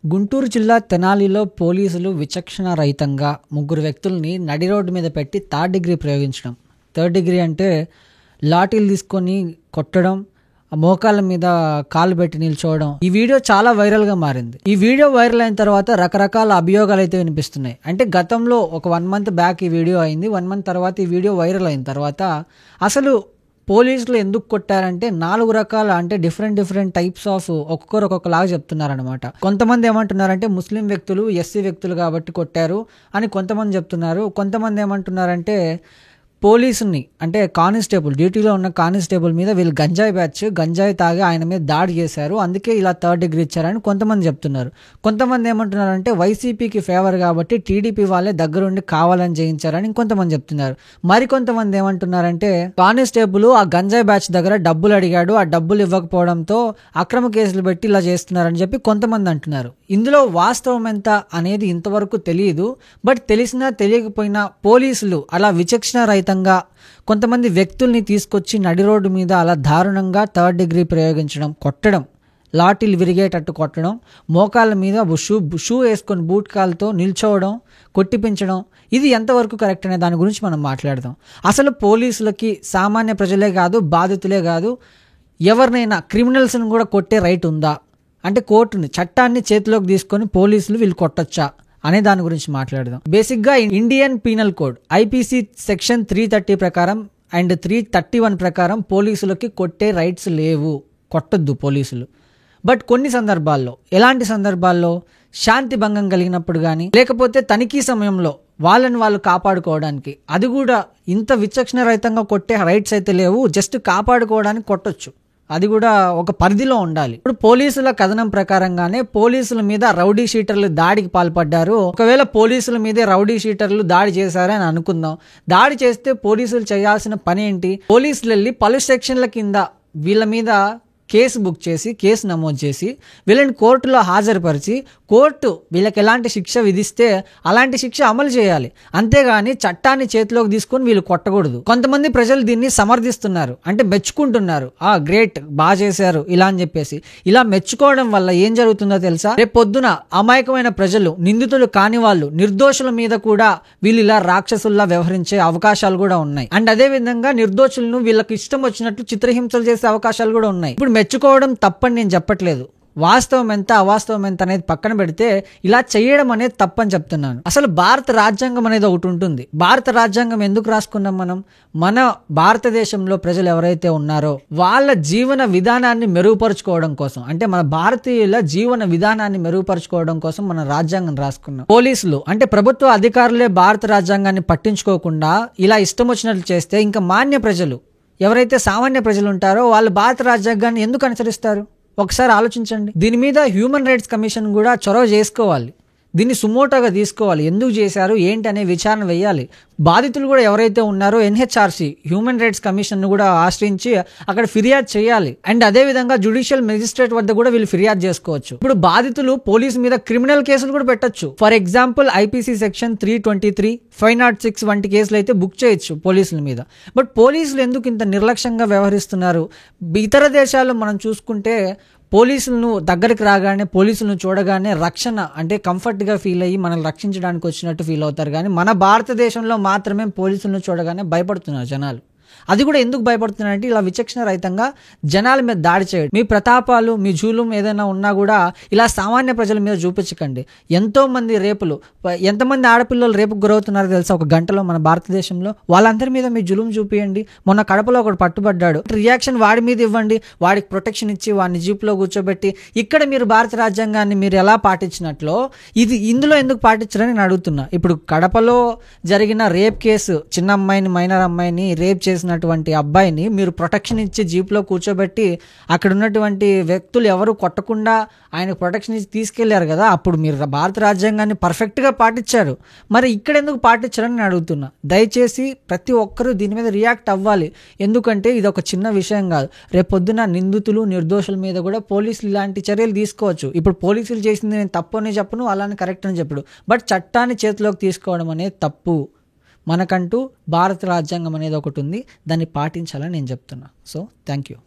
గుంటూరు జిల్లా తెనాలిలో పోలీసులు విచక్షణారహితంగా ముగ్గురు వ్యక్తుల్ని నడి రోడ్డు మీద పెట్టి థర్డ్ డిగ్రీ ప్రయోగించడం. థర్డ్ డిగ్రీ అంటే లాఠీలు తీసుకొని కొట్టడం, మోకాళ్ళ మీద కాలు పెట్టి నిల్చోవడం. ఈ వీడియో చాలా వైరల్గా మారింది. ఈ వీడియో వైరల్ అయిన తర్వాత రకరకాల అభియోగాలు అయితే వినిపిస్తున్నాయి. అంటే గతంలో ఒక 1 month బ్యాక్ ఈ వీడియో అయింది. 1 month తర్వాత ఈ వీడియో వైరల్ అయిన తర్వాత అసలు పోలీసులు ఎందుకు కొట్టారంటే 4 రకాల, అంటే డిఫరెంట్ టైప్స్ ఆఫ్ ఒక్కొక్కరు ఒక్కొక్కలాగా చెప్తున్నారనమాట. కొంతమంది ఏమంటున్నారంటే ముస్లిం వ్యక్తులు, ఎస్సీ వ్యక్తులు కాబట్టి కొట్టారు అని కొంతమంది చెప్తున్నారు. కొంతమంది ఏమంటున్నారంటే పోలీసుని, అంటే కానిస్టేబుల్, డ్యూటీలో ఉన్న కానిస్టేబుల్ మీద వీళ్ళు గంజాయి తాగి ఆయన మీద దాడి చేశారు, అందుకే ఇలా థర్డ్ డిగ్రీ ఇచ్చారని కొంతమంది చెప్తున్నారు. కొంతమంది ఏమంటున్నారంటే వైసీపీకి ఫేవర్ కాబట్టి టీడీపీ వాళ్ళే దగ్గరుండి కావాలని చేయించారని ఇంకొంతమంది చెప్తున్నారు. మరికొంతమంది ఏమంటున్నారంటే కానిస్టేబుల్ ఆ గంజాయి బ్యాచ్ దగ్గర డబ్బులు అడిగాడు, ఆ డబ్బులు ఇవ్వకపోవడంతో అక్రమ కేసులు పెట్టి ఇలా చేస్తున్నారని చెప్పి కొంతమంది అంటున్నారు. ఇందులో వాస్తవం ఎంత అనేది ఇంతవరకు తెలియదు. బట్ తెలిసినా తెలియకపోయినా పోలీసులు అలా విచక్షణారహితంగా కొంతమంది వ్యక్తుల్ని తీసుకొచ్చి నడి రోడ్డు మీద అలా దారుణంగా థర్డ్ డిగ్రీ ప్రయోగించడం, కొట్టడం, లాఠీలు విరిగేటట్టు కొట్టడం, మోకాళ్ళ మీద షూ వేసుకొని బూట్ కాలుతో నిల్చోవడం, కొట్టిపించడం, ఇది ఎంతవరకు కరెక్ట్ అనే దాని గురించి మనం మాట్లాడదాం. అసలు పోలీసులకి సామాన్య ప్రజలే కాదు, బాధితులే కాదు, ఎవరినైనా క్రిమినల్స్ని కూడా కొట్టే రైట్ ఉందా? అంటే కోర్టుని, చట్టాన్ని చేతిలోకి తీసుకొని పోలీసులు వీళ్ళు కొట్టొచ్చా అనే దాని గురించి మాట్లాడదాం. బేసిక్గా Indian penal code IPC section 330 ప్రకారం అండ్ 331 ప్రకారం పోలీసులకి కొట్టే రైట్స్ లేవు, కొట్టొద్దు పోలీసులు. బట్ కొన్ని సందర్భాల్లో, ఎలాంటి సందర్భాల్లో, శాంతి భంగం కలిగినప్పుడు కానీ, లేకపోతే తనిఖీ సమయంలో వాళ్ళని వాళ్ళు కాపాడుకోవడానికి, అది కూడా ఇంత విచక్షణ రహితంగా కొట్టే రైట్స్ అయితే లేవు, జస్ట్ కాపాడుకోవడానికి కొట్టొచ్చు. అది కూడా ఒక పరిధిలో ఉండాలి. ఇప్పుడు పోలీసుల కథనం ప్రకారంగానే పోలీసుల మీద రౌడీ షీటర్లు దాడికి పాల్పడ్డారు. ఒకవేళ పోలీసుల మీదే రౌడీ షీటర్లు దాడి చేశారని అనుకుందాం. దాడి చేస్తే పోలీసులు చేయాల్సిన పని ఏంటి? పోలీసులు వెళ్ళి పలు సెక్షన్ల కింద వీళ్ళ మీద కేసు బుక్ చేసి, కేసు నమోదు చేసి, వీళ్ళని కోర్టులో హాజరుపరిచి, కోర్టు వీళ్ళకి ఎలాంటి శిక్ష విధిస్తే అలాంటి శిక్ష అమలు చేయాలి. అంతేగాని చట్టాన్ని చేతిలోకి తీసుకొని వీళ్ళు కొట్టకూడదు. కొంతమంది ప్రజలు దీన్ని సమర్థిస్తున్నారు, అంటే మెచ్చుకుంటున్నారు. గ్రేట్, బాగా చేశారు ఇలా అని చెప్పేసి. ఇలా మెచ్చుకోవడం వల్ల ఏం జరుగుతుందో తెలుసా? రేపు పొద్దున అమాయకమైన ప్రజలు, నిందితులు కాని వాళ్ళు, నిర్దోషుల మీద కూడా వీళ్ళు ఇలా రాక్షసుల్లా వ్యవహరించే అవకాశాలు కూడా ఉన్నాయి. అండ్ అదే విధంగా నిర్దోషులను వీళ్ళకి ఇష్టం వచ్చినట్లు చిత్రహింసలు చేసే అవకాశాలు కూడా ఉన్నాయి. ఇప్పుడు మెచ్చుకోవడం తప్పని నేను చెప్పట్లేదు. వాస్తవం ఎంత, అవాస్తవం ఎంత అనేది పక్కన పెడితే ఇలా చేయడం అనేది తప్పని చెప్తున్నాను. అసలు భారత రాజ్యాంగం అనేది ఒకటి ఉంటుంది. భారత రాజ్యాంగం ఎందుకు రాసుకున్నాం మనం? మన భారతదేశంలో ప్రజలు ఎవరైతే ఉన్నారో వాళ్ళ జీవన విధానాన్ని మెరుగుపరుచుకోవడం కోసం, అంటే మన భారతీయుల జీవన విధానాన్ని మెరుగుపరుచుకోవడం కోసం మన రాజ్యాంగం రాసుకున్నాం. పోలీసులు అంటే ప్రభుత్వ అధికారులే భారత రాజ్యాంగాన్ని పట్టించుకోకుండా ఇలా ఇష్టం వచ్చినట్లు చేస్తే ఇంకా మాన్య ప్రజలు, ఎవరైతే సామాన్య ప్రజలు ఉంటారో వాళ్ళు భారత రాజ్యాంగాన్ని ఎందుకు అనుసరిస్తారు? ఒకసారి ఆలోచించండి. దీని మీద హ్యూమన్ రైట్స్ కమిషన్ కూడా చొరవ చేసుకోవాలి. దీన్ని సుమోటోగా తీసుకోవాలి. ఎందుకు చేశారు ఏంటి అనే విచారణ వేయాలి. బాధితులు కూడా ఎవరైతే ఉన్నారో ఎన్హెచ్ఆర్సీ, హ్యూమన్ రైట్స్ కమిషన్ కూడా ఆశ్రయించి అక్కడ ఫిర్యాదు చేయాలి. అండ్ అదే విధంగా జ్యుడిషియల్ మెజిస్ట్రేట్ వద్ద కూడా వీళ్ళు ఫిర్యాదు చేసుకోవచ్చు. ఇప్పుడు బాధితులు పోలీసు మీద క్రిమినల్ కేసులు కూడా పెట్టొచ్చు. ఫర్ ఎగ్జాంపుల్ ఐపీసీ సెక్షన్ 323, 506 వంటి కేసులు అయితే బుక్ చేయొచ్చు పోలీసుల మీద. బట్ పోలీసులు ఎందుకు ఇంత నిర్లక్ష్యంగా వ్యవహరిస్తున్నారు? ఇతర దేశాల్లో మనం చూసుకుంటే పోలీసులను దగ్గరికి రాగానే, పోలీసులను చూడగానే రక్షణ, అంటే కంఫర్ట్గా ఫీల్ అయ్యి మనల్ని రక్షించడానికి వచ్చినట్టు ఫీల్ అవుతారు. కానీ మన భారతదేశంలో మాత్రమే పోలీసులను చూడగానే భయపడుతున్నారు జనాలు. అది కూడా ఎందుకు భయపడుతున్నారంటే ఇలా విచక్షణ రహితంగా జనాల మీద దాడి చేయడం. మీ ప్రతాపాలు, మీ జూలుం ఏదైనా ఉన్నా కూడా ఇలా సామాన్య ప్రజల మీద చూపించకండి. ఎంతో మంది రేపులు, ఎంతమంది ఆడపిల్లలు రేపుకు గురవుతున్నారో తెలుసా ఒక గంటలో మన భారతదేశంలో? వాళ్ళందరి మీద మీ జులుం చూపియండి. మొన్న కడపలో ఒకడు పట్టుబడ్డాడు, రియాక్షన్ వాడి మీద ఇవ్వండి, వాడికి ప్రొటెక్షన్ ఇచ్చి వాడిని జీప్లో కూర్చోబెట్టి, ఇక్కడ మీరు భారత రాజ్యాంగాన్ని మీరు ఎలా పాటించినట్లో ఇందులో ఎందుకు పాటించరని నేను అడుగుతున్నా. ఇప్పుడు కడపలో జరిగిన రేప్ కేసు, చిన్న అమ్మాయిని, మైనర్ అమ్మాయిని రేప్ చేసినటువంటి అబ్బాయిని మీరు ప్రొటెక్షన్ ఇచ్చి జీప్లో కూర్చోబెట్టి అక్కడ ఉన్నటువంటి వ్యక్తులు ఎవరు కొట్టకుండా ఆయన ప్రొటెక్షన్ ఇచ్చి తీసుకెళ్లారు కదా, అప్పుడు మీరు భారత రాజ్యాంగాన్ని పర్ఫెక్ట్గా పాటించారు. మరి ఇక్కడ ఎందుకు పాటించారని నేను అడుగుతున్నా. దయచేసి ప్రతి ఒక్కరూ దీని మీద రియాక్ట్ అవ్వాలి. ఎందుకంటే ఇది ఒక చిన్న విషయం కాదు. రేపొద్దున నిందితులు, నిర్దోషుల మీద కూడా పోలీసులు ఇలాంటి చర్యలు తీసుకోవచ్చు. ఇప్పుడు పోలీసులు చేసింది నేను తప్పు అని చెప్పను, అలానే కరెక్ట్ అని చెప్పడు. బట్ చట్టాన్ని చేతిలోకి తీసుకోవడం అనేది తప్పు. మనకంటూ భారత రాజ్యాంగం అనేది ఒకటి ఉంది, దాన్ని పాటించాలని నేను చెప్తున్నా. So thank you.